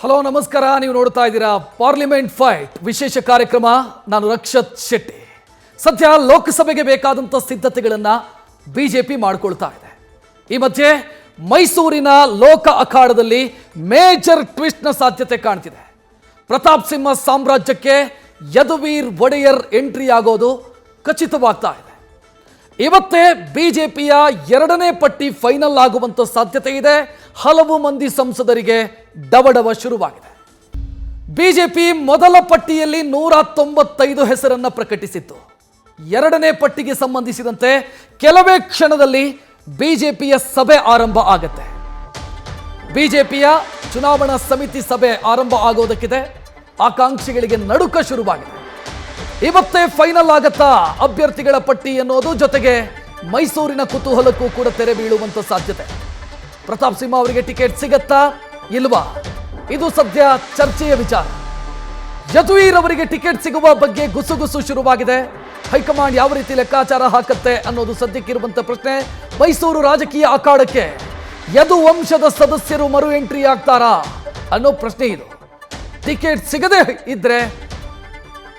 Hello ನಮಸ್ಕಾರ. ನೀವು ನೋಡ್ತಾ ಇದ್ದೀರಾ ಪಾರ್ಲಿಮೆಂಟ್ ಫೈಟ್ ವಿಶೇಷ ಕಾರ್ಯಕ್ರಮ. ನಾನು ರಕ್ಷತ್ ಶೆಟ್ಟಿ. ಸದ್ಯ ಲೋಕಸಭೆಗೆ ಬೇಕಾದಂಥ ಸಿದ್ಧತೆಗಳನ್ನು ಬಿಜೆಪಿ ಮಾಡಿಕೊಳ್ತಾ ಇದೆ. ಈ ಮಧ್ಯೆ ಮೈಸೂರಿನ ಲೋಕ ಅಖಾಡದಲ್ಲಿ ಮೇಜರ್ ಟ್ವಿಸ್ಟ್ನ ಸಾಧ್ಯತೆ ಕಾಣ್ತಿದೆ. ಪ್ರತಾಪ್ ಸಿಂಹ ಸಾಮ್ರಾಜ್ಯಕ್ಕೆ ಯದುವೀರ್ ಒಡೆಯರ್ ಎಂಟ್ರಿ ಆಗೋದು ಖಚಿತವಾಗ್ತಾ ಇದೆ. ಇವತ್ತೇ ಬಿಜೆಪಿಯ ಎರಡನೇ ಪಟ್ಟಿ ಫೈನಲ್ ಆಗುವಂತ ಸಾಧ್ಯತೆ ಇದೆ. ಹಲವು ಮಂದಿ ಸಂಸದರಿಗೆ ಡವಡವ ಶುರುವಾಗಿದೆ. ಬಿಜೆಪಿ ಮೊದಲ ಪಟ್ಟಿಯಲ್ಲಿ 195 ಹೆಸರನ್ನ ಪ್ರಕಟಿಸಿತ್ತು. ಎರಡನೇ ಪಟ್ಟಿಗೆ ಸಂಬಂಧಿಸಿದಂತೆ ಕೆಲವೇ ಕ್ಷಣದಲ್ಲಿ ಬಿಜೆಪಿಯ ಸಭೆ ಆರಂಭ ಆಗುತ್ತೆ. ಬಿಜೆಪಿಯ ಚುನಾವಣಾ ಸಮಿತಿ ಸಭೆ ಆರಂಭ ಆಗೋದಕ್ಕಿದೆ. ಆಕಾಂಕ್ಷಿಗಳಿಗೆ ನಡುಕ ಶುರುವಾಗಿದೆ. ಇವತ್ತೇ ಫೈನಲ್ ಆಗತ್ತಾ ಅಭ್ಯರ್ಥಿಗಳ ಪಟ್ಟಿ ಎನ್ನುವುದು, ಜೊತೆಗೆ ಮೈಸೂರಿನ ಕುತೂಹಲಕ್ಕೂ ಕೂಡ ತೆರೆ ಬೀಳುವಂತ ಸಾಧ್ಯತೆ. ಪ್ರತಾಪ್ ಸಿಂಹ ಅವರಿಗೆ ಟಿಕೆಟ್ ಸಿಗತ್ತಾ ಇಲ್ವಾ, ಇದು ಸದ್ಯ ಚರ್ಚೆಯ ವಿಚಾರ. ಯದುವೀರ್ ಅವರಿಗೆ ಟಿಕೆಟ್ ಸಿಗುವ ಬಗ್ಗೆ ಗುಸುಗುಸು ಶುರುವಾಗಿದೆ. ಹೈಕಮಾಂಡ್ ಯಾವ ರೀತಿ ಲೆಕ್ಕಾಚಾರ ಹಾಕತ್ತೆ ಅನ್ನೋದು ಸದ್ಯಕ್ಕಿರುವಂತ ಪ್ರಶ್ನೆ. ಮೈಸೂರು ರಾಜಕೀಯ ಅಖಾಡಕ್ಕೆ ಯದು ವಂಶದ ಸದಸ್ಯರು ಮರು ಎಂಟ್ರಿ ಆಗ್ತಾರಾ ಅನ್ನೋ ಪ್ರಶ್ನೆ ಇದು. ಟಿಕೆಟ್ ಸಿಗದೆ ಇದ್ರೆ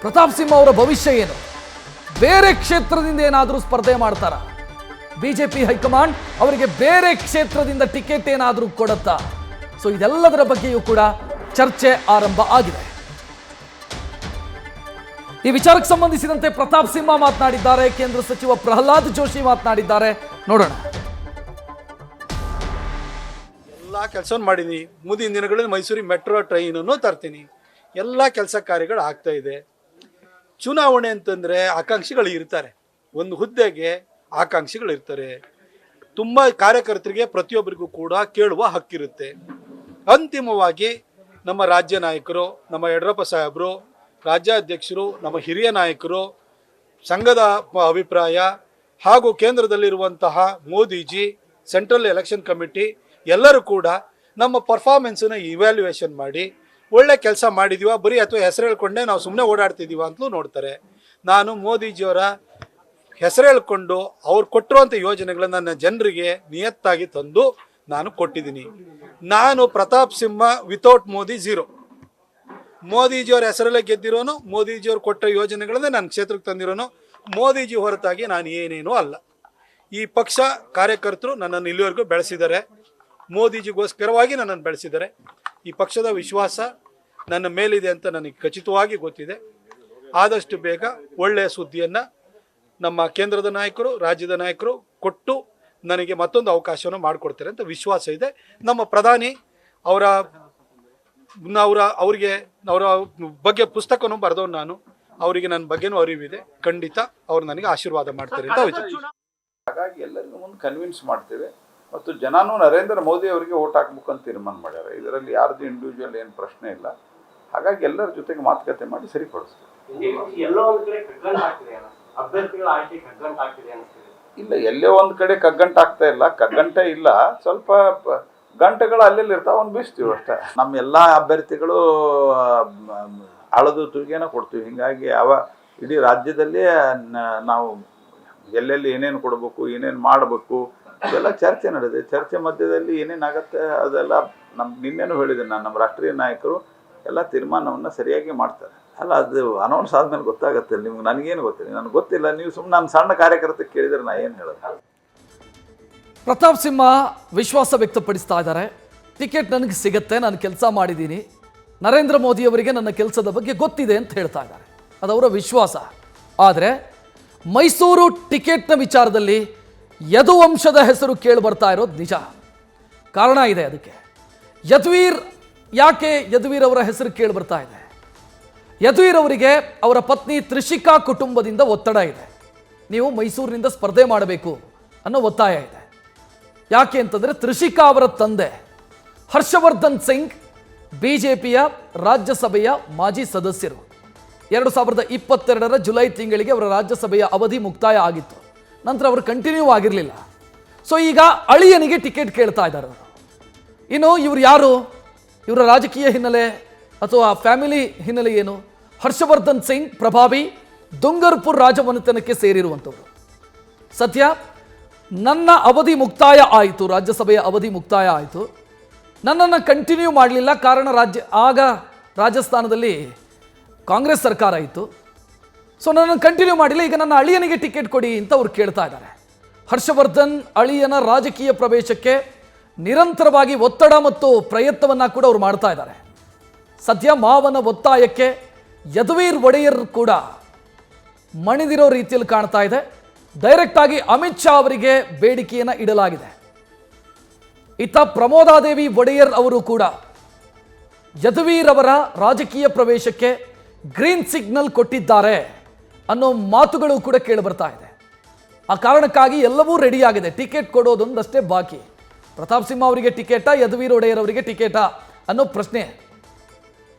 ಪ್ರತಾಪ್ ಸಿಂಹ ಅವರ ಭವಿಷ್ಯ ಏನು? ಬೇರೆ ಕ್ಷೇತ್ರದಿಂದ ಏನಾದರೂ ಸ್ಪರ್ಧೆ ಮಾಡ್ತಾರ? ಬಿಜೆಪಿ ಹೈಕಮಾಂಡ್ ಅವರಿಗೆ ಬೇರೆ ಕ್ಷೇತ್ರದಿಂದ ಟಿಕೆಟ್ ಏನಾದರೂ ಕೊಡುತ್ತಾ? ಸೊ ಇದೆಲ್ಲದರ ಬಗ್ಗೆಯೂ ಕೂಡ ಚರ್ಚೆ ಆರಂಭ ಆಗಿದೆ. ಈ ವಿಚಾರಕ್ಕೆ ಸಂಬಂಧಿಸಿದಂತೆ ಪ್ರತಾಪ್ ಸಿಂಹ ಮಾತನಾಡಿದ್ದಾರೆ, ಕೇಂದ್ರ ಸಚಿವ ಪ್ರಹ್ಲಾದ್ ಜೋಶಿ ಮಾತನಾಡಿದ್ದಾರೆ. ನೋಡೋಣ. ಎಲ್ಲ ಕೆಲಸ ಮಾಡೀನಿ. ಮುಂದಿನ ದಿನಗಳಲ್ಲಿ ಮೈಸೂರಿಗೆ ಮೆಟ್ರೋ ಟ್ರೈನನ್ನು ತರ್ತೀನಿ. ಎಲ್ಲ ಕೆಲಸ ಕಾರ್ಯಗಳು ಆಗ್ತಾ ಇದೆ. ಚುನಾವಣೆ ಅಂತಂದರೆ ಆಕಾಂಕ್ಷಿಗಳು ಇರ್ತಾರೆ. ಒಂದು ಹುದ್ದೆಗೆ ಆಕಾಂಕ್ಷಿಗಳು ಇರ್ತಾರೆ. ತುಂಬ ಕಾರ್ಯಕರ್ತರಿಗೆ ಪ್ರತಿಯೊಬ್ಬರಿಗೂ ಕೂಡ ಕೇಳುವ ಹಕ್ಕಿರುತ್ತೆ. ಅಂತಿಮವಾಗಿ ನಮ್ಮ ರಾಜ್ಯ ನಾಯಕರು, ನಮ್ಮ ಯಡಿಯೂರಪ್ಪ ಸಾಹೇಬರು, ರಾಜ್ಯಾಧ್ಯಕ್ಷರು, ನಮ್ಮ ಹಿರಿಯ ನಾಯಕರು, ಸಂಘದ ಅಭಿಪ್ರಾಯ ಹಾಗೂ ಕೇಂದ್ರದಲ್ಲಿರುವಂತಹ ಮೋದಿಜಿ, ಸೆಂಟ್ರಲ್ ಎಲೆಕ್ಷನ್ ಕಮಿಟಿ ಎಲ್ಲರೂ ಕೂಡ ನಮ್ಮ ಪರ್ಫಾರ್ಮೆನ್ಸನ್ನು ಇವ್ಯಾಲ್ಯೂಯೇಷನ್ ಮಾಡಿ ಒಳ್ಳೆ ಕೆಲಸ ಮಾಡಿದೀವ ಬರೀ ಅಥವಾ ಹೆಸರು ಹೇಳ್ಕೊಂಡೆ ನಾವು ಸುಮ್ಮನೆ ಓಡಾಡ್ತಿದ್ದೀವ ಅಂತಲೂ ನೋಡ್ತಾರೆ. ನಾನು ಮೋದಿಜಿಯವರ ಹೆಸರು ಹೇಳ್ಕೊಂಡು ಅವ್ರು ಕೊಟ್ಟಿರುವಂಥ ಯೋಜನೆಗಳನ್ನು ನನ್ನ ಜನರಿಗೆ ನಿಯತ್ತಾಗಿ ತಂದು ನಾನು ಕೊಟ್ಟಿದ್ದೀನಿ. ನಾನು ಪ್ರತಾಪ್ ಸಿಂಹ ವಿತೌಟ್ ಮೋದಿ ಝೀರೋ. ಮೋದಿಜಿಯವರ ಹೆಸರಲ್ಲೇ ಗೆದ್ದಿರೋನು, ಮೋದಿಜಿಯವ್ರು ಕೊಟ್ಟ ಯೋಜನೆಗಳನ್ನೇ ನನ್ನ ಕ್ಷೇತ್ರಕ್ಕೆ ತಂದಿರೋನು. ಮೋದಿಜಿ ಹೊರತಾಗಿ ನಾನು ಏನೇನೂ ಅಲ್ಲ. ಈ ಪಕ್ಷ ಕಾರ್ಯಕರ್ತರು ನನ್ನನ್ನು ಇಲ್ಲಿವರೆಗೂ ಬೆಳೆಸಿದ್ದಾರೆ. ಮೋದಿಜಿಗೋಸ್ಕರವಾಗಿ ನನ್ನನ್ನು ಬೆಳೆಸಿದ್ದಾರೆ. ಈ ಪಕ್ಷದ ವಿಶ್ವಾಸ ನನ್ನ ಮೇಲಿದೆ ಅಂತ ನನಗೆ ಖಚಿತವಾಗಿ ಗೊತ್ತಿದೆ. ಆದಷ್ಟು ಬೇಗ ಒಳ್ಳೆಯ ಸುದ್ದಿಯನ್ನು ನಮ್ಮ ಕೇಂದ್ರದ ನಾಯಕರು, ರಾಜ್ಯದ ನಾಯಕರು ಕೊಟ್ಟು ನನಗೆ ಮತ್ತೊಂದು ಅವಕಾಶವನ್ನು ಮಾಡಿಕೊಡ್ತಾರೆ ಅಂತ ವಿಶ್ವಾಸ ಇದೆ. ನಮ್ಮ ಪ್ರಧಾನಿ ಅವರಿಗೆ ಅವರ ಬಗ್ಗೆ ಪುಸ್ತಕನೂ ಬರೆದವನು ನಾನು. ಅವರಿಗೆ ನನ್ನ ಬಗ್ಗೆನೂ ಅರಿವಿದೆ. ಖಂಡಿತ ಅವರು ನನಗೆ ಆಶೀರ್ವಾದ ಮಾಡ್ತಾರೆ ಅಂತ ವಿಚಾರ. ಹಾಗಾಗಿ ಎಲ್ಲರಿಗೂ ಮುಂದೆ ಕನ್ವಿನ್ಸ್ ಮಾಡ್ತೇವೆ. ಮತ್ತು ಜನನೂ ನರೇಂದ್ರ ಮೋದಿ ಅವರಿಗೆ ಓಟ್ ಹಾಕ್ಬೇಕು ಅಂತ ತೀರ್ಮಾನ ಮಾಡ್ಯಾರ. ಇದರಲ್ಲಿ ಯಾರ್ದು ಇಂಡಿವಿಜುವಲ್ ಏನು ಪ್ರಶ್ನೆ ಇಲ್ಲ. ಹಾಗಾಗಿ ಎಲ್ಲರ ಜೊತೆಗೆ ಮಾತುಕತೆ ಮಾಡಿ ಸರಿಪಡಿಸ್ತೀವಿ. ಇಲ್ಲ, ಎಲ್ಲೇ ಒಂದು ಕಡೆ ಕಗ್ಗಂಟಾಗ್ತಾ ಇಲ್ಲ. ಕಗ್ಗಂಟ ಇಲ್ಲ, ಸ್ವಲ್ಪ ಗಂಟೆಗಳು ಅಲ್ಲೆಲ್ಲಿ ಇರ್ತಾವೆ, ಒಂದು ಬೀಸ್ತೀವಿ ಅಷ್ಟೇ. ನಮ್ಮ ಎಲ್ಲ ಅಭ್ಯರ್ಥಿಗಳು ಅಳದು ತೂಗೇನ ಕೊಡ್ತೀವಿ. ಹೀಗಾಗಿ ಇಡೀ ರಾಜ್ಯದಲ್ಲಿ ನಾವು ಎಲ್ಲೆಲ್ಲಿ ಏನೇನು ಕೊಡಬೇಕು, ಏನೇನು ಮಾಡಬೇಕು ಇದೆಲ್ಲ ಚರ್ಚೆ ನಡೆದಿದೆ. ಚರ್ಚೆ ಮಧ್ಯದಲ್ಲಿ ಏನೇನಾಗತ್ತೆ ಅದೆಲ್ಲ ನಿನ್ನೆನೂ ಹೇಳಿದ್ದೀನಿ ನಾನು, ನಮ್ಮ ರಾಷ್ಟ್ರೀಯ ನಾಯಕರು ಎಲ್ಲ ತೀರ್ಮಾನವನ್ನು ಸರಿಯಾಗಿ ಮಾಡ್ತಾರೆ. ಅಲ್ಲ, ಅದು ಅನೌನ್ಸ್ ಆದ್ಮೇಲೆ ಗೊತ್ತಾಗತ್ತೆ ನಿಮ್ಗೆ. ನನಗೇನು ಗೊತ್ತಿಲ್ಲ, ನನಗೆ ಗೊತ್ತಿಲ್ಲ. ನೀವು ಸುಮ್ಮನೆ ನಾನು ಸಣ್ಣ ಕಾರ್ಯಕರ್ತ ಕೇಳಿದರೆ ನಾ ಏನು ಹೇಳೋದು. ಪ್ರತಾಪ್ ಸಿಂಹ ವಿಶ್ವಾಸ ವ್ಯಕ್ತಪಡಿಸ್ತಾ ಇದ್ದಾರೆ. ಟಿಕೆಟ್ ನನಗೆ ಸಿಗತ್ತೆ, ನಾನು ಕೆಲಸ ಮಾಡಿದ್ದೀನಿ, ನರೇಂದ್ರ ಮೋದಿ ಅವರಿಗೆ ನನ್ನ ಕೆಲಸದ ಬಗ್ಗೆ ಗೊತ್ತಿದೆ ಅಂತ ಹೇಳ್ತಾ ಇದ್ದಾರೆ. ಅದವರ ವಿಶ್ವಾಸ. ಆದರೆ ಮೈಸೂರು ಟಿಕೆಟ್ನ ವಿಚಾರದಲ್ಲಿ ಯದುವಂಶದ ಹೆಸರು ಕೇಳಿ ಬರ್ತಾ ಇರೋದು ನಿಜ. ಕಾರಣ ಇದೆ ಅದಕ್ಕೆ. ಯಾಕೆ ಯದುವೀರ್ ಅವರ ಹೆಸರು ಕೇಳಿ ಬರ್ತಾ ಇದೆ? ಯದುವೀರ್ ಅವರಿಗೆ ಅವರ ಪತ್ನಿ ತ್ರಿಷಿಕಾ ಕುಟುಂಬದಿಂದ ಒತ್ತಡ ಇದೆ. ನೀವು ಮೈಸೂರಿನಿಂದ ಸ್ಪರ್ಧೆ ಮಾಡಬೇಕು ಅನ್ನೋ ಒತ್ತಾಯ ಇದೆ. ಯಾಕೆ ಅಂತಂದರೆ ತ್ರಿಷಿಕಾ ಅವರ ತಂದೆ ಹರ್ಷವರ್ಧನ್ ಸಿಂಗ್ ಬಿಜೆಪಿಯ ರಾಜ್ಯಸಭೆಯ ಮಾಜಿ ಸದಸ್ಯರು. 2022 ಜುಲೈ ತಿಂಗಳಿಗೆ ಅವರ ರಾಜ್ಯಸಭೆಯ ಅವಧಿ ಮುಕ್ತಾಯ ಆಗಿತ್ತು. ನಂತರ ಅವರು ಕಂಟಿನ್ಯೂ ಆಗಿರಲಿಲ್ಲ. ಸೊ ಈಗ ಅಳಿಯನಿಗೆ ಟಿಕೆಟ್ ಕೇಳ್ತಾ ಇದ್ದಾರೆ ಅವರು. ಇನ್ನು ಇವರು ಯಾರು? ಇವರ ರಾಜಕೀಯ ಹಿನ್ನೆಲೆ ಅಥವಾ ಫ್ಯಾಮಿಲಿ ಹಿನ್ನೆಲೆ ಏನು? ಹರ್ಷವರ್ಧನ್ ಸಿಂಗ್ ಪ್ರಭಾವಿ ದುಂಗರ್ಪುರ್ ರಾಜಮನೆತನಕ್ಕೆ ಸೇರಿರುವಂಥವ್ರು. ಸದ್ಯ ನನ್ನ ಅವಧಿ ಮುಕ್ತಾಯ ಆಯಿತು, ರಾಜ್ಯಸಭೆಯ ಅವಧಿ ಮುಕ್ತಾಯ ಆಯಿತು. ನನ್ನನ್ನು ಕಂಟಿನ್ಯೂ ಮಾಡಲಿಲ್ಲ, ಕಾರಣ ಆಗ ರಾಜಸ್ಥಾನದಲ್ಲಿ ಕಾಂಗ್ರೆಸ್ ಸರ್ಕಾರ ಇತ್ತು. ಸೊ ನನ್ನನ್ನು ಕಂಟಿನ್ಯೂ ಮಾಡಿಲ್ಲ, ಈಗ ನನ್ನ ಅಳಿಯನಿಗೆ ಟಿಕೆಟ್ ಕೊಡಿ ಅಂತ ಅವ್ರು ಕೇಳ್ತಾ ಇದ್ದಾರೆ. ಹರ್ಷವರ್ಧನ್ ಅಳಿಯನ ರಾಜಕೀಯ ಪ್ರವೇಶಕ್ಕೆ ನಿರಂತರವಾಗಿ ಒತ್ತಡ ಮತ್ತು ಪ್ರಯತ್ನವನ್ನು ಕೂಡ ಅವರು ಮಾಡ್ತಾ ಇದ್ದಾರೆ. ಸದ್ಯ ಮಾವನ ಒತ್ತಾಯಕ್ಕೆ ಯದುವೀರ್ ಒಡೆಯರ್ ಕೂಡ ಮಣಿದಿರೋ ರೀತಿಯಲ್ಲಿ ಕಾಣ್ತಾ ಇದೆ. ಡೈರೆಕ್ಟ್ ಆಗಿ ಅಮಿತ್ ಶಾ ಅವರಿಗೆ ಬೇಡಿಕೆಯನ್ನು ಇಡಲಾಗಿದೆ. ಇತ್ತ ಪ್ರಮೋದಾದೇವಿ ಒಡೆಯರ್ ಅವರು ಕೂಡ ಯದುವೀರ್ ಅವರ ರಾಜಕೀಯ ಪ್ರವೇಶಕ್ಕೆ ಗ್ರೀನ್ ಸಿಗ್ನಲ್ ಕೊಟ್ಟಿದ್ದಾರೆ ಅನ್ನೋ ಮಾತುಗಳು ಕೂಡ ಕೇಳಿಬರ್ತಾ ಇದೆ. ಆ ಕಾರಣಕ್ಕಾಗಿ ಎಲ್ಲವೂ ರೆಡಿಯಾಗಿದೆ, ಟಿಕೆಟ್ ಕೊಡೋದೊಂದಷ್ಟೇ ಬಾಕಿ. ಪ್ರತಾಪ್ ಸಿಂಹ ಅವರಿಗೆ ಟಿಕೆಟಾ, ಯದುವೀರ್ ಒಡೆಯರ್ ಅವರಿಗೆ ಟಿಕೆಟಾ ಅನ್ನೋ ಪ್ರಶ್ನೆ.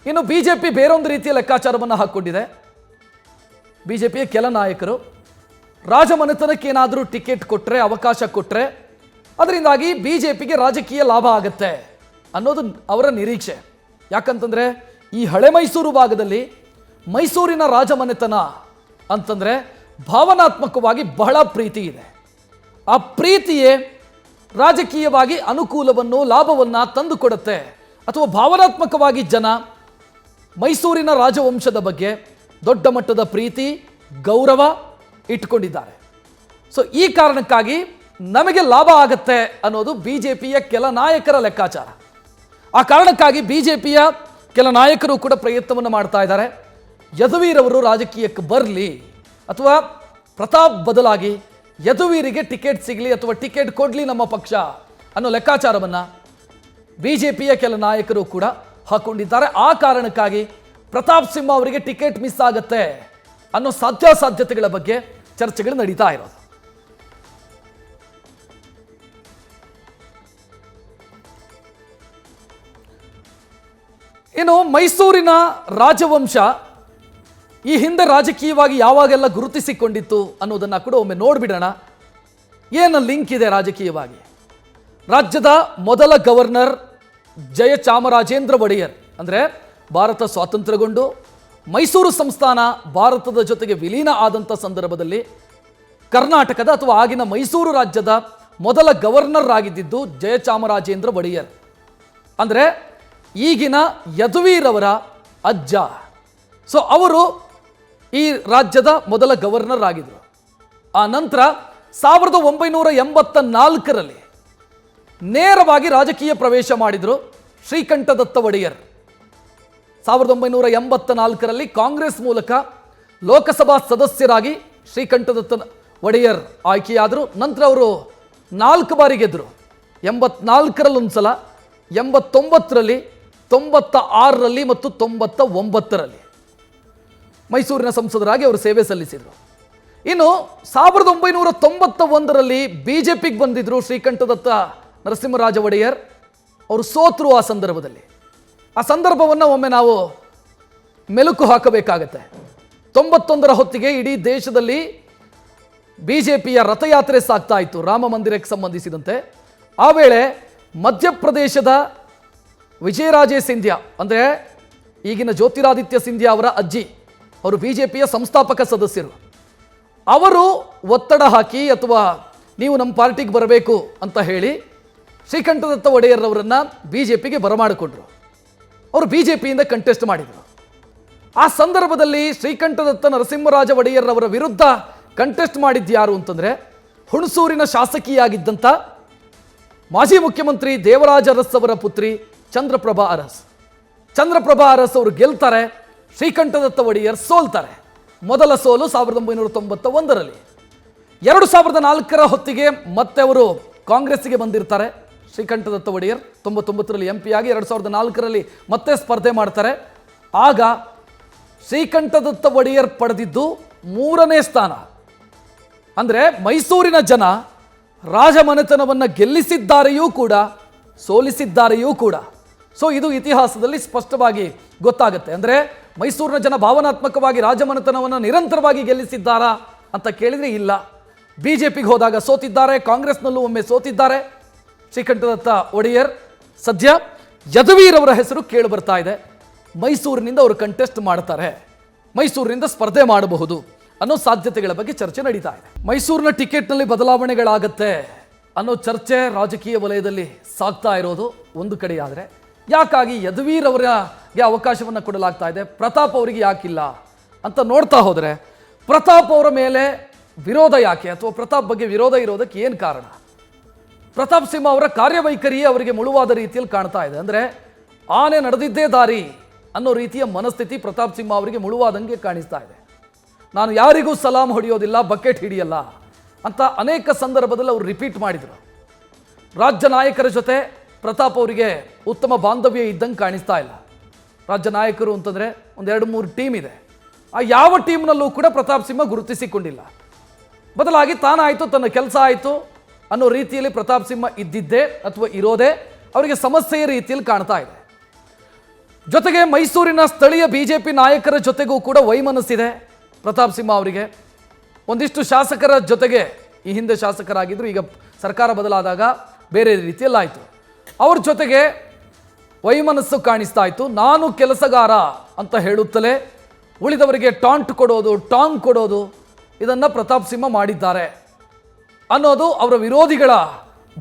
ಇನ್ನು ಬಿಜೆಪಿ ಬೇರೊಂದು ರೀತಿಯ ಲೆಕ್ಕಾಚಾರವನ್ನು ಹಾಕ್ಕೊಂಡಿದೆ. ಬಿಜೆಪಿಯ ಕೆಲ ನಾಯಕರು ರಾಜಮನೆತನಕ್ಕೆ ಏನಾದರೂ ಟಿಕೆಟ್ ಕೊಟ್ಟರೆ, ಅವಕಾಶ ಕೊಟ್ಟರೆ ಅದರಿಂದಾಗಿ ಬಿಜೆಪಿಗೆ ರಾಜಕೀಯ ಲಾಭ ಆಗುತ್ತೆ ಅನ್ನೋದು ಅವರ ನಿರೀಕ್ಷೆ. ಯಾಕಂತಂದರೆ ಈ ಹಳೆ ಮೈಸೂರು ಭಾಗದಲ್ಲಿ ಮೈಸೂರಿನ ರಾಜಮನೆತನ ಅಂತಂದರೆ ಭಾವನಾತ್ಮಕವಾಗಿ ಬಹಳ ಪ್ರೀತಿ ಇದೆ. ಆ ಪ್ರೀತಿಯೇ ರಾಜಕೀಯವಾಗಿ ಅನುಕೂಲವನ್ನು, ಲಾಭವನ್ನು ತಂದುಕೊಡುತ್ತೆ. ಅಥವಾ ಭಾವನಾತ್ಮಕವಾಗಿ ಜನ ಮೈಸೂರಿನ ರಾಜವಂಶದ ಬಗ್ಗೆ ದೊಡ್ಡ ಮಟ್ಟದ ಪ್ರೀತಿ, ಗೌರವ ಇಟ್ಕೊಂಡಿದ್ದಾರೆ. ಸೊ ಈ ಕಾರಣಕ್ಕಾಗಿ ನಮಗೆ ಲಾಭ ಆಗತ್ತೆ ಅನ್ನೋದು ಬಿಜೆಪಿಯ ಕೆಲ ನಾಯಕರ ಲೆಕ್ಕಾಚಾರ. ಆ ಕಾರಣಕ್ಕಾಗಿ ಬಿಜೆಪಿಯ ಕೆಲ ನಾಯಕರು ಕೂಡ ಪ್ರಯತ್ನವನ್ನು ಮಾಡ್ತಾ ಇದ್ದಾರೆ. ಯದುವೀರ್ ಅವರು ರಾಜಕೀಯಕ್ಕೆ ಬರಲಿ ಅಥವಾ ಪ್ರತಾಪ್ ಬದಲಾಗಿ ಯದುವೀರಿಗೆ ಟಿಕೆಟ್ ಸಿಗಲಿ ಅಥವಾ ಟಿಕೆಟ್ ಕೊಡಲಿ ನಮ್ಮ ಪಕ್ಷ ಅನ್ನೋ ಲೆಕ್ಕಾಚಾರವನ್ನು ಬಿಜೆಪಿಯ ಕೆಲ ನಾಯಕರು ಕೂಡ ಹಾಕೊಂಡಿದ್ದಾರೆ. ಆ ಕಾರಣಕ್ಕಾಗಿ ಪ್ರತಾಪ್ ಸಿಂಹ ಅವರಿಗೆ ಟಿಕೆಟ್ ಮಿಸ್ ಆಗುತ್ತೆ ಅನ್ನೋ ಸಾಧ್ಯತೆಗಳ ಬಗ್ಗೆ ಚರ್ಚೆಗಳು ನಡೀತಾ ಇರೋದು. ಇನ್ನು ಮೈಸೂರಿನ ರಾಜವಂಶ ಈ ಹಿಂದೆ ರಾಜಕೀಯವಾಗಿ ಯಾವಾಗೆಲ್ಲ ಗುರುತಿಸಿಕೊಂಡಿತ್ತು ಅನ್ನೋದನ್ನು ಕೂಡ ಒಮ್ಮೆ ನೋಡಿಬಿಡೋಣ. ಏನು ಲಿಂಕ್ ಇದೆ ರಾಜಕೀಯವಾಗಿ? ರಾಜ್ಯದ ಮೊದಲ ಗವರ್ನರ್ ಜಯಚಾಮರಾಜೇಂದ್ರ ಒಡೆಯರ್, ಅಂದರೆ ಭಾರತ ಸ್ವಾತಂತ್ರ್ಯಗೊಂಡು ಮೈಸೂರು ಸಂಸ್ಥಾನ ಭಾರತದ ಜೊತೆಗೆ ವಿಲೀನ ಆದಂಥ ಸಂದರ್ಭದಲ್ಲಿ ಕರ್ನಾಟಕದ ಅಥವಾ ಆಗಿನ ಮೈಸೂರು ರಾಜ್ಯದ ಮೊದಲ ಗವರ್ನರ್ ಆಗಿದ್ದಿದ್ದು ಜಯಚಾಮರಾಜೇಂದ್ರ ಒಡೆಯರ್. ಅಂದರೆ ಈಗಿನ ಯದುವೀರ್ ಅವರ ಅಜ್ಜ. ಸೊ ಅವರು ಈ ರಾಜ್ಯದ ಮೊದಲ ಗವರ್ನರ್ ಆಗಿದ್ದರು. ಆ ನಂತರ 1984ರಲ್ಲಿ ನೇರವಾಗಿ ರಾಜಕೀಯ ಪ್ರವೇಶ ಮಾಡಿದರು ಶ್ರೀಕಂಠದತ್ತ ಒಡೆಯರ್. 1984ರಲ್ಲಿ ಕಾಂಗ್ರೆಸ್ ಮೂಲಕ ಲೋಕಸಭಾ ಸದಸ್ಯರಾಗಿ ಶ್ರೀಕಂಠದತ್ತ ಒಡೆಯರ್ ಆಯ್ಕೆಯಾದರು. ನಂತರ ಅವರು 4 ಬಾರಿ ಗೆದ್ದರು. 84ರಲ್ಲಿ ಒಂದು ಸಲ, 89ರಲ್ಲಿ, 96ರಲ್ಲಿ ಮತ್ತು 99ರಲ್ಲಿ ಮೈಸೂರಿನ ಸಂಸದರಾಗಿ ಅವರು ಸೇವೆ ಸಲ್ಲಿಸಿದರು. ಇನ್ನು 1991ರಲ್ಲಿ ಬಿಜೆಪಿಗೆ ಬಂದಿದ್ದರು ಶ್ರೀಕಂಠದತ್ತ ನರಸಿಂಹರಾಜ ಒಡೆಯರ್. ಅವರು ಸೋತರು. ಆ ಸಂದರ್ಭವನ್ನು ಒಮ್ಮೆ ನಾವು ಮೆಲುಕು ಹಾಕಬೇಕಾಗತ್ತೆ. 91ರ ಹೊತ್ತಿಗೆ ಇಡೀ ದೇಶದಲ್ಲಿ ಬಿಜೆಪಿಯ ರಥಯಾತ್ರೆ ಸಾಗ್ತಾ ಇತ್ತು ರಾಮ ಮಂದಿರಕ್ಕೆ ಸಂಬಂಧಿಸಿದಂತೆ. ಆ ವೇಳೆ ಮಧ್ಯಪ್ರದೇಶದ ವಿಜಯರಾಜೇ ಸಿಂಧ್ಯಾ, ಅಂದರೆ ಈಗಿನ ಜ್ಯೋತಿರಾದಿತ್ಯ ಸಿಂಧ್ಯಾ ಅವರ ಅಜ್ಜಿ, ಅವರು ಬಿಜೆಪಿಯ ಸಂಸ್ಥಾಪಕ ಸದಸ್ಯರು. ಅವರು ಒತ್ತಡ ಹಾಕಿ ಅಥವಾ ನೀವು ನಮ್ಮ ಪಾರ್ಟಿಗೆ ಬರಬೇಕು ಅಂತ ಹೇಳಿ ಶ್ರೀಕಂಠದತ್ತ ಒಡೆಯರ್ ಅವರನ್ನು ಬಿಜೆಪಿಗೆ ಬರಮಾಡಿಕೊಂಡ್ರು. ಅವರು ಬಿಜೆಪಿಯಿಂದ ಕಂಟೆಸ್ಟ್ ಮಾಡಿದರು. ಆ ಸಂದರ್ಭದಲ್ಲಿ ಶ್ರೀಕಂಠದತ್ತ ನರಸಿಂಹರಾಜ ಒಡೆಯರ್ ಅವರ ವಿರುದ್ಧ ಕಂಟೆಸ್ಟ್ ಮಾಡಿದ್ದು ಯಾರು ಅಂತಂದರೆ ಹುಣಸೂರಿನ ಶಾಸಕಿಯಾಗಿದ್ದಂಥ ಮಾಜಿ ಮುಖ್ಯಮಂತ್ರಿ ದೇವರಾಜ ಅರಸ್ ಅವರ ಪುತ್ರಿ ಚಂದ್ರಪ್ರಭಾ ಅರಸ್. ಚಂದ್ರಪ್ರಭಾ ಅರಸ್ ಅವರು ಗೆಲ್ತಾರೆ, ಶ್ರೀಕಂಠದತ್ತ ಒಡೆಯರ್ ಸೋಲ್ತಾರೆ. ಮೊದಲ ಸೋಲು 1991ರಲ್ಲಿ. 2004ರ ಹೊತ್ತಿಗೆ ಮತ್ತೆ ಅವರು ಕಾಂಗ್ರೆಸ್ಸಿಗೆ ಬಂದಿರ್ತಾರೆ. ಶ್ರೀಕಂಠದತ್ತ ಒಡೆಯರ್ 99ರಲ್ಲಿ MP ಆಗಿ 2004ರಲ್ಲಿ ಮತ್ತೆ ಸ್ಪರ್ಧೆ ಮಾಡ್ತಾರೆ. ಆಗ ಶ್ರೀಕಂಠದತ್ತ ಒಡೆಯರ್ ಪಡೆದಿದ್ದು 3ನೇ ಸ್ಥಾನ. ಅಂದರೆ ಮೈಸೂರಿನ ಜನ ರಾಜಮನೆತನವನ್ನು ಗೆಲ್ಲಿಸಿದ್ದಾರೆಯೂ ಕೂಡ, ಸೋಲಿಸಿದ್ದಾರೆಯೂ ಕೂಡ. ಸೊ ಇದು ಇತಿಹಾಸದಲ್ಲಿ ಸ್ಪಷ್ಟವಾಗಿ ಗೊತ್ತಾಗುತ್ತೆ. ಅಂದರೆ ಮೈಸೂರಿನ ಜನ ಭಾವನಾತ್ಮಕವಾಗಿ ರಾಜಮನೆತನವನ್ನು ನಿರಂತರವಾಗಿ ಗೆಲ್ಲಿಸಿದ್ದಾರಾ ಅಂತ ಕೇಳಿದರೆ ಇಲ್ಲ. ಬಿಜೆಪಿಗೆ ಹೋದಾಗ ಸೋತಿದ್ದಾರೆ, ಕಾಂಗ್ರೆಸ್ನಲ್ಲೂ ಒಮ್ಮೆ ಸೋತಿದ್ದಾರೆ ಶ್ರೀಕಂಠದತ್ತ ಒಡೆಯರ್. ಸದ್ಯ ಯದುವೀರ್ ಅವರ ಹೆಸರು ಕೇಳಿ ಬರ್ತಾ ಇದೆ. ಮೈಸೂರಿನಿಂದ ಅವರು ಕಂಟೆಸ್ಟ್ ಮಾಡ್ತಾರೆ, ಮೈಸೂರಿನಿಂದ ಸ್ಪರ್ಧೆ ಮಾಡಬಹುದು ಅನ್ನೋ ಸಾಧ್ಯತೆಗಳ ಬಗ್ಗೆ ಚರ್ಚೆ ನಡೀತಾ ಇದೆ. ಮೈಸೂರಿನ ಟಿಕೆಟ್ನಲ್ಲಿ ಬದಲಾವಣೆಗಳಾಗತ್ತೆ ಅನ್ನೋ ಚರ್ಚೆ ರಾಜಕೀಯ ವಲಯದಲ್ಲಿ ಸಾಗ್ತಾ ಇರೋದು ಒಂದು ಕಡೆಯಾದರೆ, ಯಾಕಾಗಿ ಯದುವೀರ್ ಅವರಿಗೆ ಅವಕಾಶವನ್ನು ಕೊಡಲಾಗ್ತಾ ಇದೆ, ಪ್ರತಾಪ್ ಅವರಿಗೆ ಯಾಕಿಲ್ಲ ಅಂತ ನೋಡ್ತಾ ಹೋದರೆ, ಪ್ರತಾಪ್ ಅವರ ಮೇಲೆ ವಿರೋಧ ಯಾಕೆ ಅಥವಾ ಪ್ರತಾಪ್ ಬಗ್ಗೆ ವಿರೋಧ ಇರೋದಕ್ಕೆ ಏನು ಕಾರಣ? ಪ್ರತಾಪ್ ಸಿಂಹ ಅವರ ಕಾರ್ಯವೈಖರಿಯೇ ಅವರಿಗೆ ಮುಳುವಾದ ರೀತಿಯಲ್ಲಿ ಕಾಣ್ತಾ ಇದೆ. ಅಂದರೆ ಆನೆ ನಡೆದಿದ್ದೇ ದಾರಿ ಅನ್ನೋ ರೀತಿಯ ಮನಸ್ಥಿತಿ ಪ್ರತಾಪ್ ಸಿಂಹ ಅವರಿಗೆ ಮುಳುವಾದಂಗೆ ಕಾಣಿಸ್ತಾ ಇದೆ. ನಾನು ಯಾರಿಗೂ ಸಲಾಂ ಹೊಡೆಯೋದಿಲ್ಲ, ಬಕೆಟ್ ಹಿಡಿಯಲ್ಲ ಅಂತ ಅನೇಕ ಸಂದರ್ಭದಲ್ಲಿ ಅವರು ರಿಪೀಟ್ ಮಾಡಿದರು. ರಾಜ್ಯ ನಾಯಕರ ಜೊತೆ ಪ್ರತಾಪ್ ಅವರಿಗೆ ಉತ್ತಮ ಬಾಂಧವ್ಯ ಇದ್ದಂಗೆ ಕಾಣಿಸ್ತಾ ಇಲ್ಲ. ರಾಜ್ಯ ನಾಯಕರು ಅಂತಂದರೆ ಒಂದು 2-3 ಟೀಮ್ ಇದೆ. ಆ ಯಾವ ಟೀಮ್ನಲ್ಲೂ ಕೂಡ ಪ್ರತಾಪ್ ಸಿಂಹ ಗುರುತಿಸಿಕೊಂಡಿಲ್ಲ. ಬದಲಾಗಿ ತಾನಾಯಿತು, ತನ್ನ ಕೆಲಸ ಆಯಿತು ಅನ್ನೋ ರೀತಿಯಲ್ಲಿ ಪ್ರತಾಪ್ ಸಿಂಹ ಇದ್ದಿದ್ದೇ ಅಥವಾ ಇರೋದೇ ಅವರಿಗೆ ಸಮಸ್ಯೆಯ ರೀತಿಯಲ್ಲಿ ಕಾಣ್ತಾ ಇದೆ. ಜೊತೆಗೆ ಮೈಸೂರಿನ ಸ್ಥಳೀಯ ಬಿಜೆಪಿ ನಾಯಕರ ಜೊತೆಗೂ ಕೂಡ ವೈಮನಸ್ಸಿದೆ ಪ್ರತಾಪ್ ಸಿಂಹ ಅವರಿಗೆ. ಒಂದಿಷ್ಟು ಶಾಸಕರ ಜೊತೆಗೆ, ಈ ಹಿಂದೆ ಶಾಸಕರಾಗಿದ್ದರು, ಈಗ ಸರ್ಕಾರ ಬದಲಾದಾಗ ಬೇರೆ ರೀತಿಯಲ್ಲಾಯಿತು, ಅವ್ರ ಜೊತೆಗೆ ವೈಮನಸ್ಸು ಕಾಣಿಸ್ತಾ ಇತ್ತು. ನಾನು ಕೆಲಸಗಾರ ಅಂತ ಹೇಳುತ್ತಲೇ ಉಳಿದವರಿಗೆ ಟಾಂಟ್ ಕೊಡೋದು, ಟಾಂಗ್ ಕೊಡೋದು, ಇದನ್ನು ಪ್ರತಾಪ್ ಸಿಂಹ ಮಾಡಿದ್ದಾರೆ ಅನ್ನೋದು ಅವರ ವಿರೋಧಿಗಳ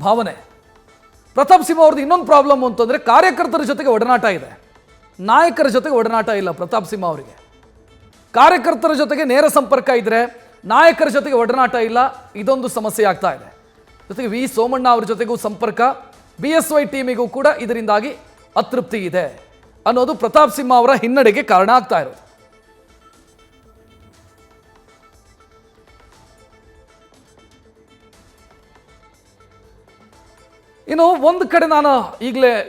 ಭಾವನೆ. ಪ್ರತಾಪ್ ಸಿಂಹ ಅವ್ರದ್ದು ಇನ್ನೊಂದು ಪ್ರಾಬ್ಲಮ್ ಅಂತಂದರೆ ಕಾರ್ಯಕರ್ತರ ಜೊತೆಗೆ ಒಡನಾಟ ಇದೆ, ನಾಯಕರ ಜೊತೆಗೆ ಒಡನಾಟ ಇಲ್ಲ ಪ್ರತಾಪ್ ಸಿಂಹ ಅವರಿಗೆ. ಕಾರ್ಯಕರ್ತರ ಜೊತೆಗೆ ನೇರ ಸಂಪರ್ಕ ಇದ್ದರೆ ನಾಯಕರ ಜೊತೆಗೆ ಒಡನಾಟ ಇಲ್ಲ, ಇದೊಂದು ಸಮಸ್ಯೆ ಆಗ್ತಾ ಇದೆ. ಜೊತೆಗೆ ವಿ ಸೋಮಣ್ಣ ಅವ್ರ ಜೊತೆಗೂ ಸಂಪರ್ಕ, BSY ಟೀಮಿಗೂ ಕೂಡ ಇದರಿಂದಾಗಿ ಅತೃಪ್ತಿ ಇದೆ ಅನ್ನೋದು ಪ್ರತಾಪ್ ಸಿಂಹ ಅವರ ಹಿನ್ನಡೆಗೆ ಕಾರಣ ಆಗ್ತಾ ಇರೋದು. ಇನ್ನು ಒಂದು ಕಡೆ ನಾನು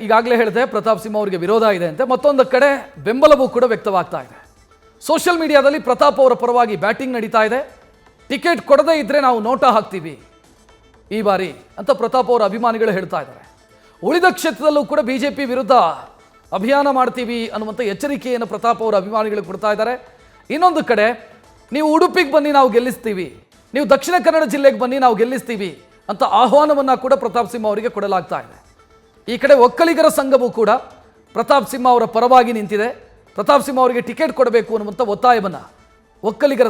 ಈಗಾಗಲೇ ಹೇಳಿದೆ ಪ್ರತಾಪ್ ಸಿಂಹ ಅವರಿಗೆ ವಿರೋಧ ಇದೆ ಅಂತ, ಮತ್ತೊಂದು ಕಡೆ ಬೆಂಬಲವೂ ಕೂಡ ವ್ಯಕ್ತವಾಗ್ತಾ ಇದೆ. ಸೋಷಿಯಲ್ ಮೀಡಿಯಾದಲ್ಲಿ ಪ್ರತಾಪ್ ಅವರ ಪರವಾಗಿ ಬ್ಯಾಟಿಂಗ್ ನಡೀತಾ ಇದೆ. ಟಿಕೆಟ್ ಕೊಡದೇ ಇದ್ದರೆ ನಾವು ನೋಟಾ ಹಾಕ್ತೀವಿ ಈ ಬಾರಿ ಅಂತ ಪ್ರತಾಪ್ ಅವರ ಅಭಿಮಾನಿಗಳು ಹೇಳ್ತಾ ಇದ್ದಾರೆ. ಉಳಿದ ಕ್ಷೇತ್ರದಲ್ಲೂ ಕೂಡ BJP ವಿರುದ್ಧ ಅಭಿಯಾನ ಮಾಡ್ತೀವಿ ಅನ್ನುವಂಥ ಎಚ್ಚರಿಕೆಯನ್ನು ಪ್ರತಾಪ್ ಅವರ ಅಭಿಮಾನಿಗಳು ಕೊಡ್ತಾ ಇದ್ದಾರೆ. ಇನ್ನೊಂದು ಕಡೆ ನೀವು ಉಡುಪಿಗೆ ಬನ್ನಿ ನಾವು ಗೆಲ್ಲಿಸ್ತೀವಿ, ನೀವು ದಕ್ಷಿಣ ಕನ್ನಡ ಜಿಲ್ಲೆಗೆ ಬನ್ನಿ ನಾವು ಗೆಲ್ಲಿಸ್ತೀವಿ ಅಂತ ಆಹ್ವಾನವನ್ನು ಕೂಡ ಪ್ರತಾಪ್ ಸಿಂಹ ಅವರಿಗೆ ಕೊಡಲಾಗ್ತಾ ಇದೆ. ಈ ಕಡೆ ಒಕ್ಕಲಿಗರ ಸಂಘವೂ ಕೂಡ ಪ್ರತಾಪ್ ಸಿಂಹ ಅವರ ಪರವಾಗಿ ನಿಂತಿದೆ. ಪ್ರತಾಪ್ ಸಿಂಹ ಅವರಿಗೆ ಟಿಕೆಟ್ ಕೊಡಬೇಕು ಅನ್ನುವಂಥ ಒತ್ತಾಯವನ್ನು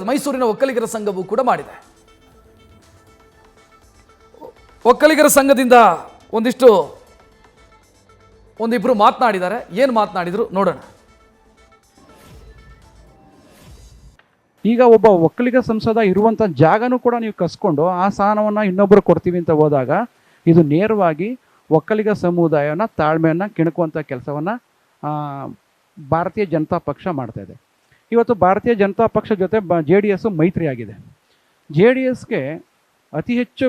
ಮೈಸೂರಿನ ಒಕ್ಕಲಿಗರ ಸಂಘವೂ ಕೂಡ ಮಾಡಿದೆ. ಒಕ್ಕಲಿಗರ ಸಂಘದಿಂದ ಒಂದಿಬ್ರು ಮಾತನಾಡಿದ್ದಾರೆ. ಏನು ಮಾತನಾಡಿದ್ರು ನೋಡೋಣ. ಈಗ ಒಬ್ಬ ಒಕ್ಕಲಿಗ ಸಂಸದ ಇರುವಂಥ ಜಾಗನೂ ಕೂಡ ನೀವು ಕಸ್ಕೊಂಡು ಆ ಸ್ಥಾನವನ್ನು ಇನ್ನೊಬ್ಬರು ಕೊಡ್ತೀವಿ ಅಂತ ಹೋದಾಗ ಇದು ನೇರವಾಗಿ ಒಕ್ಕಲಿಗ ಸಮುದಾಯನ ತಾಳ್ಮೆಯನ್ನು ಕೆಣಕುವಂಥ ಕೆಲಸವನ್ನು ಭಾರತೀಯ ಜನತಾ ಪಕ್ಷ ಮಾಡ್ತಾ ಇದೆ. ಇವತ್ತು ಭಾರತೀಯ ಜನತಾ ಪಕ್ಷ ಜೊತೆ JDS ಮೈತ್ರಿ ಆಗಿದೆ. JDSಗೆ ಅತಿ ಹೆಚ್ಚು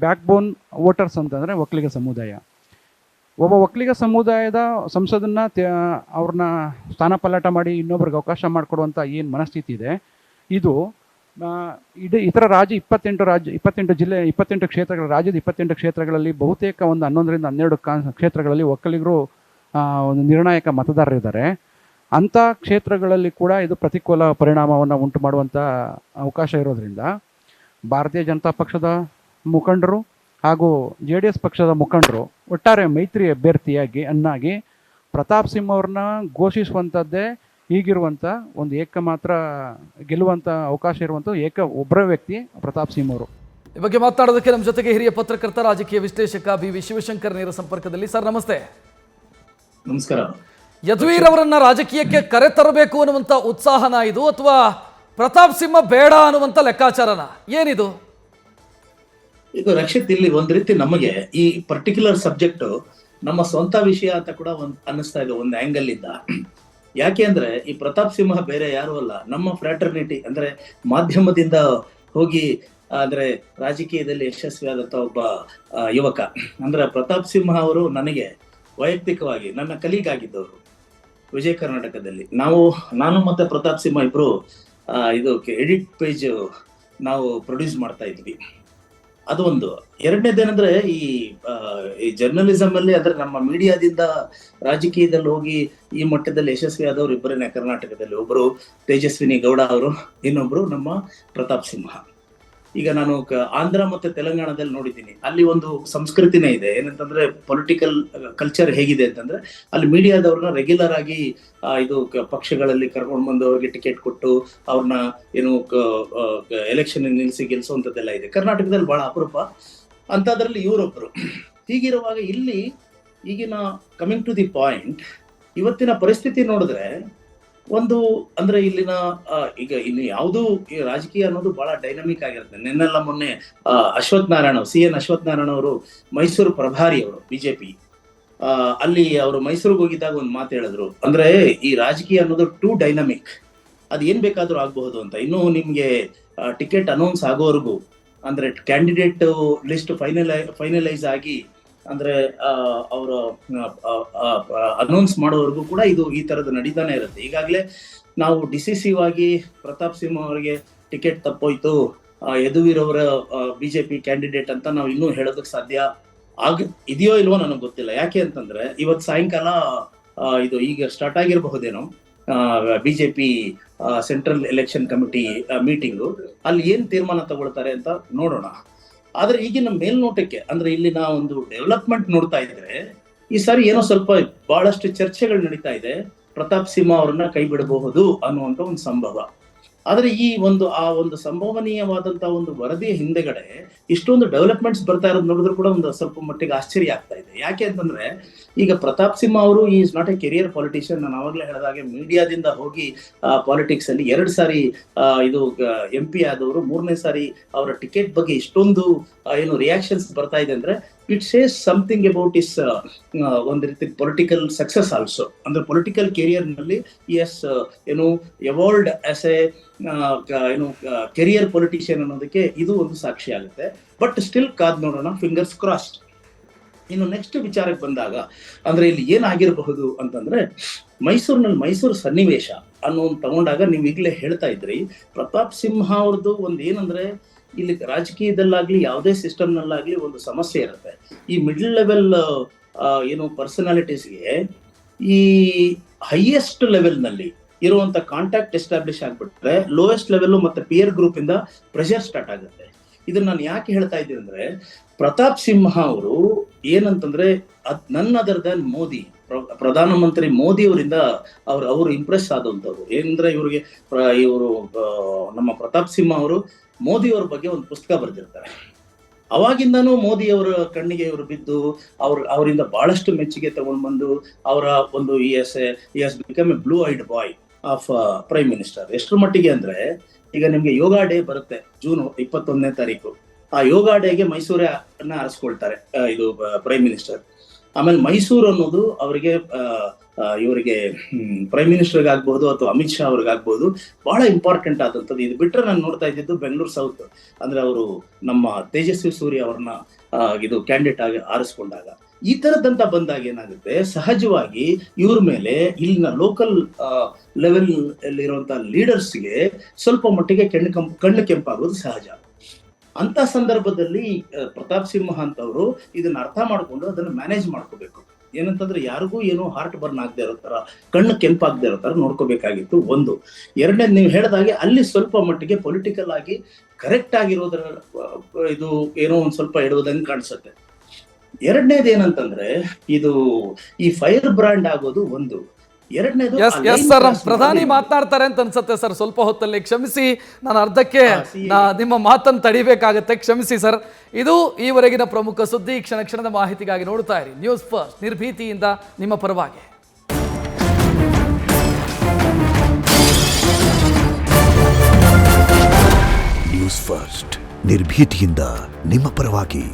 ಬ್ಯಾಕ್ ಬೋನ್ ವೋಟರ್ಸ್ ಅಂತಂದರೆ ಒಕ್ಕಲಿಗ ಸಮುದಾಯ. ಒಬ್ಬ ಒಕ್ಕಲಿಗ ಸಮುದಾಯದ ಸಂಸದನ್ನ ಅವ್ರನ್ನ ಸ್ಥಾನ ಪಲ್ಲಾಟ ಮಾಡಿ ಇನ್ನೊಬ್ರಿಗೆ ಅವಕಾಶ ಮಾಡಿಕೊಡುವಂಥ ಏನು ಮನಸ್ಥಿತಿ ಇದೆ, ಇದು ಇತರ 28 ಜಿಲ್ಲೆ 28 ಕ್ಷೇತ್ರಗಳ ರಾಜ್ಯದ 28 ಕ್ಷೇತ್ರಗಳಲ್ಲಿ ಬಹುತೇಕ ಒಂದು 11ರಿಂದ 12 ಕ್ಷೇತ್ರಗಳಲ್ಲಿ ಒಕ್ಕಲಿಗರು ಒಂದು ನಿರ್ಣಾಯಕ ಮತದಾರರಿದ್ದಾರೆ. ಅಂಥ ಕ್ಷೇತ್ರಗಳಲ್ಲಿ ಕೂಡ ಇದು ಪ್ರತಿಕೂಲ ಪರಿಣಾಮವನ್ನು ಉಂಟು ಮಾಡುವಂಥ ಅವಕಾಶ ಇರೋದ್ರಿಂದ ಭಾರತೀಯ ಜನತಾ ಪಕ್ಷದ ಮುಖಂಡರು ಹಾಗೂ JDS ಪಕ್ಷದ ಮುಖಂಡರು ಒಟ್ಟಾರೆ ಮೈತ್ರಿ ಅಭ್ಯರ್ಥಿಯಾಗಿ ಪ್ರತಾಪ್ ಸಿಂಹ ಅವ್ರನ್ನ ಘೋಷಿಸುವಂಥದ್ದೇ ಈಗಿರುವಂಥ ಒಂದು ಮಾತ್ರ ಗೆಲ್ಲುವಂಥ ಅವಕಾಶ ಇರುವಂಥ ಒಬ್ಬರ ವ್ಯಕ್ತಿ ಪ್ರತಾಪ್ ಸಿಂಹ ಅವರು. ಈ ಬಗ್ಗೆ ಮಾತನಾಡೋದಕ್ಕೆ ನಮ್ಮ ಜೊತೆಗೆ ಹಿರಿಯ ಪತ್ರಕರ್ತ, ರಾಜಕೀಯ ವಿಶ್ಲೇಷಕ BV ಶಿವಶಂಕರ್ ನೇರ ಸಂಪರ್ಕದಲ್ಲಿ. ಸರ್ ನಮಸ್ತೆ. ನಮಸ್ಕಾರ. ಯದುವೀರ್ ಅವರನ್ನ ರಾಜಕೀಯಕ್ಕೆ ಕರೆ ತರಬೇಕು ಅನ್ನುವಂಥ ಉತ್ಸಾಹನ ಇದು, ಅಥವಾ ಪ್ರತಾಪ್ ಸಿಂಹ ಬೇಡ ಅನ್ನುವಂಥ ಲೆಕ್ಕಾಚಾರನ, ಏನಿದು? ಇದು ರಕ್ಷಿತ್, ಇಲ್ಲಿ ಒಂದ್ ರೀತಿ ನಮಗೆ ಈ ಪರ್ಟಿಕ್ಯುಲರ್ ಸಬ್ಜೆಕ್ಟ್ ನಮ್ಮ ಸ್ವಂತ ವಿಷಯ ಅಂತ ಕೂಡ ಅನ್ನಿಸ್ತಾ ಇದೆ ಒಂದು ಆಂಗಲ್ ಇಂದ. ಯಾಕೆ ಅಂದ್ರೆ ಈ ಪ್ರತಾಪ್ ಸಿಂಹ ಬೇರೆ ಯಾರು ಅಲ್ಲ, ನಮ್ಮ ಫ್ರಾಟರ್ನಿಟಿ ಅಂದ್ರೆ ಮಾಧ್ಯಮದಿಂದ ಹೋಗಿ ಅಂದ್ರೆ ರಾಜಕೀಯದಲ್ಲಿ ಯಶಸ್ವಿಯಾದಂತ ಒಬ್ಬ ಯುವಕ. ಅಂದ್ರೆ ಪ್ರತಾಪ್ ಸಿಂಹ ಅವರು ನನಗೆ ವೈಯಕ್ತಿಕವಾಗಿ ನನ್ನ ಕಲೀಗ್ ಆಗಿದ್ದವರು ವಿಜಯ ಕರ್ನಾಟಕದಲ್ಲಿ. ನಾನು ಮತ್ತೆ ಪ್ರತಾಪ್ ಸಿಂಹ ಇಬ್ರು ಇದು ಎಡಿಟ್ ಪೇಜ್ ನಾವು ಪ್ರೊಡ್ಯೂಸ್ ಮಾಡ್ತಾ ಇದ್ವಿ. ಅದು ಒಂದು. ಎರಡನೇದೇನಂದ್ರೆ ಈ ಜರ್ನಲಿಸಂ ಅಲ್ಲಿ ಅಂದ್ರೆ ನಮ್ಮ ಮೀಡಿಯಾದಿಂದ ರಾಜಕೀಯದಲ್ಲಿ ಹೋಗಿ ಈ ಮಟ್ಟದಲ್ಲಿ ಯಶಸ್ವಿ ಆದವರು ಇಬ್ಬರೇ ಕರ್ನಾಟಕದಲ್ಲಿ. ಒಬ್ರು ತೇಜಸ್ವಿನಿ ಗೌಡ ಅವರು, ಇನ್ನೊಬ್ರು ನಮ್ಮ ಪ್ರತಾಪ್ ಸಿಂಹ. ಈಗ ನಾನು ಆಂಧ್ರ ಮತ್ತೆ ತೆಲಂಗಾಣದಲ್ಲಿ ನೋಡಿದ್ದೀನಿ, ಅಲ್ಲಿ ಒಂದು ಸಂಸ್ಕೃತಿನೇ ಇದೆ. ಏನಂತಂದ್ರೆ ಪೊಲಿಟಿಕಲ್ ಕಲ್ಚರ್ ಹೇಗಿದೆ ಅಂತಂದ್ರೆ ಅಲ್ಲಿ ಮೀಡಿಯಾದವ್ರನ್ನ ರೆಗ್ಯುಲರ್ ಆಗಿ ಇದು ಪಕ್ಷಗಳಲ್ಲಿ ಕರ್ಕೊಂಡು ಬಂದು ಅವ್ರಿಗೆ ಟಿಕೆಟ್ ಕೊಟ್ಟು ಅವ್ರನ್ನ ಏನು ಎಲೆಕ್ಷನ್ ನಿಲ್ಲಿಸಿ ಗೆಲ್ಸುವಂಥದ್ದೆಲ್ಲ ಇದೆ. ಕರ್ನಾಟಕದಲ್ಲಿ ಬಹಳ ಅಪರೂಪ. ಅಂಥದ್ರಲ್ಲಿ ಇವರೊಬ್ಬರು. ಹೀಗಿರುವಾಗ ಇಲ್ಲಿ ಈಗಿನ ಕಮಿಂಗ್ ಟು ದಿ ಪಾಯಿಂಟ್, ಇವತ್ತಿನ ಪರಿಸ್ಥಿತಿ ನೋಡಿದ್ರೆ ಒಂದು ಅಂದ್ರೆ ಇಲ್ಲಿನ ಈಗ ಇನ್ನು ಯಾವುದು ರಾಜಕೀಯ ಅನ್ನೋದು ಬಹಳ ಡೈನಮಿಕ್ ಆಗಿರುತ್ತೆ. ನಿನ್ನೆಲ್ಲ ಮೊನ್ನೆ ಅಶ್ವಥ್ ನಾರಾಯಣ, CN ಅಶ್ವಥ್ ನಾರಾಯಣ ಅವರು ಮೈಸೂರು ಪ್ರಭಾರಿ ಅವರು ಬಿಜೆಪಿ, ಅಲ್ಲಿ ಅವರು ಮೈಸೂರಿಗೆ ಹೋಗಿದ್ದಾಗ ಒಂದು ಮಾತು ಹೇಳಿದ್ರು, ಅಂದ್ರೆ ಈ ರಾಜಕೀಯ ಅನ್ನೋದು ಟೂ ಡೈನಮಿಕ್, ಅದು ಏನ್ ಬೇಕಾದ್ರೂ ಆಗಬಹುದು ಅಂತ. ಇನ್ನು ನಿಮ್ಗೆ ಟಿಕೆಟ್ ಅನೌನ್ಸ್ ಆಗೋವರೆಗೂ, ಅಂದ್ರೆ ಕ್ಯಾಂಡಿಡೇಟ್ ಲಿಸ್ಟ್ ಫೈನಲೈಸ್ ಆಗಿ ಅಂದ್ರೆ ಅವರು ಅನೌನ್ಸ್ ಮಾಡೋವರೆಗೂ ಕೂಡ ಇದು ಈ ತರದ್ದು ನಡೀತಾನೆ ಇರುತ್ತೆ. ಈಗಾಗಲೇ ನಾವು ಡಿಸಿಸಿವ್ ಆಗಿ ಪ್ರತಾಪ್ ಸಿಂಹ ಅವರಿಗೆ ಟಿಕೆಟ್ ತಪ್ಪೋಯ್ತು, ಯದುವೀರ್ ಅವರ ಬಿಜೆಪಿ ಕ್ಯಾಂಡಿಡೇಟ್ ಅಂತ ನಾವು ಇನ್ನೂ ಹೇಳೋದಕ್ಕೆ ಸಾಧ್ಯ ಇದೆಯೋ ಇಲ್ವೋ ನನಗೆ ಗೊತ್ತಿಲ್ಲ. ಯಾಕೆ ಅಂತಂದ್ರೆ ಇವತ್ತು ಸಾಯಂಕಾಲ ಇದು ಈಗ ಸ್ಟಾರ್ಟ್ ಆಗಿರಬಹುದೇನೋ BJP central election committee meeting, ಅಲ್ಲಿ ಏನ್ ತೀರ್ಮಾನ ತಗೊಳ್ತಾರೆ ಅಂತ ನೋಡೋಣ. ಆದ್ರೆ ಈಗಿನ ಮೇಲ್ನೋಟಕ್ಕೆ ಅಂದ್ರೆ ಇಲ್ಲಿನ ಒಂದು ಡೆವಲಪ್ಮೆಂಟ್ ನೋಡ್ತಾ ಇದ್ರೆ ಈ ಸಾರಿ ಏನೋ ಸ್ವಲ್ಪ ಬಹಳಷ್ಟು ಚರ್ಚೆಗಳು ನಡೀತಾ ಇದೆ, ಪ್ರತಾಪ್ ಸಿಂಹ ಅವ್ರನ್ನ ಕೈ ಬಿಡಬಹುದು ಅನ್ನುವಂತ ಒಂದು ಸಂಭವ. ಆದ್ರೆ ಈ ಒಂದು ಸಂಭವನೀಯವಾದಂತಹ ಒಂದು ವರದಿಯ ಹಿಂದೆಗಡೆ ಇಷ್ಟೊಂದು ಡೆವಲಪ್ಮೆಂಟ್ಸ್ ಬರ್ತಾ ಇರೋದು ನೋಡಿದ್ರು ಕೂಡ ಒಂದು ಸ್ವಲ್ಪ ಮಟ್ಟಿಗೆ ಆಶ್ಚರ್ಯ ಆಗ್ತಾ ಇದೆ. ಯಾಕೆ ಅಂತಂದ್ರೆ ಈಗ ಪ್ರತಾಪ್ ಸಿಂಹ ಅವರು is not A career politician. ನಾನು ಆವಾಗಲೇ ಹೇಳಿದಾಗೆ ಮೀಡಿಯಾದಿಂದ ಹೋಗಿ ಪಾಲಿಟಿಕ್ಸ್ ಅಲ್ಲಿ 2 ಸಾರಿ ಇದು MP ಆದವರು, 3ನೇ ಸಾರಿ ಅವರ ಟಿಕೆಟ್ ಬಗ್ಗೆ ಇಷ್ಟೊಂದು ಏನು ರಿಯಾಕ್ಷನ್ಸ್ ಬರ್ತಾ ಇದೆ ಅಂದ್ರೆ it says something about is ಒಂದು ರೀತಿ ಪೊಲಿಟಿಕಲ್ ಸಕ್ಸಸ್ ಆಲ್ಸೋ. ಅಂದ್ರೆ ಪೊಲಿಟಿಕಲ್ ಕೆರಿಯರ್ ನಲ್ಲಿ ಎಸ್ ಏನು ಎವಾಲ್ವ್ಡ್ ಆಸ್ ಎ ಏನು ಕೆರಿಯರ್ ಪೊಲಿಟಿಷಿಯನ್ ಅನ್ನೋದಕ್ಕೆ ಇದು ಒಂದು ಸಾಕ್ಷಿ ಆಗುತ್ತೆ. ಬಟ್ ಸ್ಟಿಲ್ ಕಾದ್ ನೋಡೋಣ, ಫಿಂಗರ್ಸ್ ಕ್ರಾಸ್ಡ್. ಇನ್ನು ನೆಕ್ಸ್ಟ್ ವಿಚಾರಕ್ಕೆ ಬಂದಾಗ ಅಂದ್ರೆ ಇಲ್ಲಿ ಏನಾಗಿರಬಹುದು ಅಂತಂದ್ರೆ ಮೈಸೂರಿನಲ್ಲಿ ಮೈಸೂರು ಸನ್ನಿವೇಶ ಅನ್ನೋ ತಗೊಂಡಾಗ ನೀವು ಈಗಲೇ ಹೇಳ್ತಾ ಇದ್ರಿ, ಪ್ರತಾಪ್ ಸಿಂಹ ಅವ್ರದ್ದು ಒಂದು ಏನಂದ್ರೆ ಇಲ್ಲಿ ರಾಜಕೀಯದಲ್ಲಾಗ್ಲಿ ಯಾವುದೇ ಸಿಸ್ಟಮ್ ನಲ್ಲಾಗ್ಲಿ ಒಂದು ಸಮಸ್ಯೆ ಇರುತ್ತೆ. ಈ ಮಿಡ್ಲ್ ಲೆವೆಲ್ ಏನು ಪರ್ಸನಾಲಿಟೀಸ್ಗೆ ಈ ಹೈಯೆಸ್ಟ್ ಲೆವೆಲ್ ನಲ್ಲಿ ಇರುವಂತ ಕಾಂಟ್ಯಾಕ್ಟ್ ಎಸ್ಟಾಬ್ಲಿಷ್ ಆಗ್ಬಿಟ್ರೆ ಲೋಯೆಸ್ಟ್ ಲೆವೆಲ್ ಮತ್ತೆ ಪಿಯರ್ ಗ್ರೂಪ್ ಇಂದ ಪ್ರೆಷರ್ ಸ್ಟಾರ್ಟ್ ಆಗುತ್ತೆ. ಇದನ್ನ ನಾನು ಯಾಕೆ ಹೇಳ್ತಾ ಇದ್ದೀನಿ ಅಂದ್ರೆ ಪ್ರತಾಪ್ ಸಿಂಹ ಅವರು ಏನಂತಂದ್ರೆ ನನ್ ಅದರ್ ದನ್ ಮೋದಿ, ಪ್ರಧಾನಮಂತ್ರಿ ಮೋದಿ ಅವರಿಂದ ಅವರು ಇಂಪ್ರೆಸ್ ಆದಂತವ್ರು. ಏನಂದ್ರೆ ಇವರು ನಮ್ಮ ಪ್ರತಾಪ್ ಸಿಂಹ ಅವರು ಮೋದಿ ಅವ್ರ ಬಗ್ಗೆ ಒಂದು ಪುಸ್ತಕ ಬರೆದಿರ್ತಾರೆ. ಅವಾಗಿಂದಾನು ಮೋದಿ ಅವರ ಕಣ್ಣಿಗೆ ಇವರು ಬಿದ್ದು ಅವರಿಂದ ಬಹಳಷ್ಟು ಮೆಚ್ಚುಗೆ ತಗೊಂಡ್ ಬಂದು ಅವರ ಒಂದು as become a blue eyed boy of prime minister. ಎಷ್ಟರ ಮಟ್ಟಿಗೆ ಅಂದ್ರೆ ಈಗ ನಿಮ್ಗೆ ಯೋಗ ಡೇ ಬರುತ್ತೆ ಜೂನ್ 21ನೇ ತಾರೀಕು. ಆ ಯೋಗ ಡೇಗೆ ಮೈಸೂರನ್ನ ಆರಿಸ್ಕೊಳ್ತಾರೆ ಇದು ಪ್ರೈಮ್ ಮಿನಿಸ್ಟರ್. ಆಮೇಲೆ ಮೈಸೂರು ಅನ್ನೋದು ಇವರಿಗೆ ಪ್ರೈಮ್ ಮಿನಿಸ್ಟರ್ಗೆ ಆಗ್ಬಹುದು ಅಥವಾ ಅಮಿತ್ ಶಾ ಅವ್ರಿಗೆ ಆಗ್ಬಹುದು ಬಹಳ ಇಂಪಾರ್ಟೆಂಟ್ ಆದಂಥದ್ದು. ಇದು ಬಿಟ್ರೆ ನಾನು ನೋಡ್ತಾ ಇದ್ದಿದ್ದು ಬೆಂಗಳೂರು ಸೌತ್, ಅಂದ್ರೆ ಅವರು ನಮ್ಮ ತೇಜಸ್ವಿ ಸೂರ್ಯ ಅವ್ರನ್ನ ಇದು ಕ್ಯಾಂಡಿಡೇಟ್ ಆಗಿ ಆರಿಸ್ಕೊಂಡಾಗ ಈ ತರದಂತ ಬಂದಾಗ ಏನಾಗುತ್ತೆ, ಸಹಜವಾಗಿ ಇವ್ರ ಮೇಲೆ ಇಲ್ಲಿನ ಲೋಕಲ್ ಲೆವೆಲ್ ಇರುವಂತಹ ಲೀಡರ್ಸ್ಗೆ ಸ್ವಲ್ಪ ಮಟ್ಟಿಗೆ ಕಣ್ಣು ಕೆಂಪಾಗೋದು ಸಹಜ. ಅಂತ ಸಂದರ್ಭದಲ್ಲಿ ಪ್ರತಾಪ್ ಸಿಂಹ ಅಂತವರು ಇದನ್ನ ಅರ್ಥ ಮಾಡ್ಕೊಂಡು ಅದನ್ನ ಮ್ಯಾನೇಜ್ ಮಾಡ್ಕೋಬೇಕು. ಏನಂತಂದ್ರೆ ಯಾರಿಗೂ ಏನೋ ಹಾರ್ಟ್ ಬರ್ನ್ ಆಗದೆ ಇರೋ ತರ, ಕಣ್ಣು ಕೆಂಪಾಗದೆ ಇರೋ ತರ ನೋಡ್ಕೋಬೇಕಾಗಿತ್ತು ಒಂದು. ಎರಡನೇದು ನೀವು ಹೇಳಿದಾಗೆ ಅಲ್ಲಿ ಸ್ವಲ್ಪ ಮಟ್ಟಿಗೆ ಪೊಲಿಟಿಕಲ್ ಆಗಿ ಕರೆಕ್ಟ್ ಆಗಿರೋದ್ರ ಇದು ಏನೋ ಒಂದ್ ಸ್ವಲ್ಪ ಇಡುವುದಂಗೆ ಕಾಣಿಸುತ್ತೆ. ಎರಡನೇದು ಏನಂತಂದ್ರೆ ಇದು ಈ ಫೈರ್ ಬ್ರ್ಯಾಂಡ್ ಆಗೋದು ಒಂದು. ಎರಡನೇದು ಸರ್ ಪ್ರಧಾನಿ ಮಾತನಾಡ್ತಾರೆ ಅಂತ ಅನ್ಸುತ್ತೆ ಸರ್, ಸ್ವಲ್ಪ ಹೊತ್ತಲ್ಲಿ ಕ್ಷಮಿಸಿ, ನಾನು ಅರ್ಧಕ್ಕೆ ನಿಮ್ಮ ಮಾತನ್ನು ತಡಿಬೇಕಾಗತ್ತೆ, ಕ್ಷಮಿಸಿ ಸರ್. ಇದು ಈವರೆಗಿನ ಪ್ರಮುಖ ಸುದ್ದಿ. ಕ್ಷಣ ಕ್ಷಣದ ಮಾಹಿತಿಗಾಗಿ ನೋಡ್ತಾ ಇರಿ ನ್ಯೂಸ್ ಫಸ್ಟ್, ನಿರ್ಭೀತಿಯಿಂದ ನಿಮ್ಮ ಪರವಾಗಿ. ನ್ಯೂಸ್ ಫಸ್ಟ್, ನಿರ್ಭೀತಿಯಿಂದ ನಿಮ್ಮ ಪರವಾಗಿ.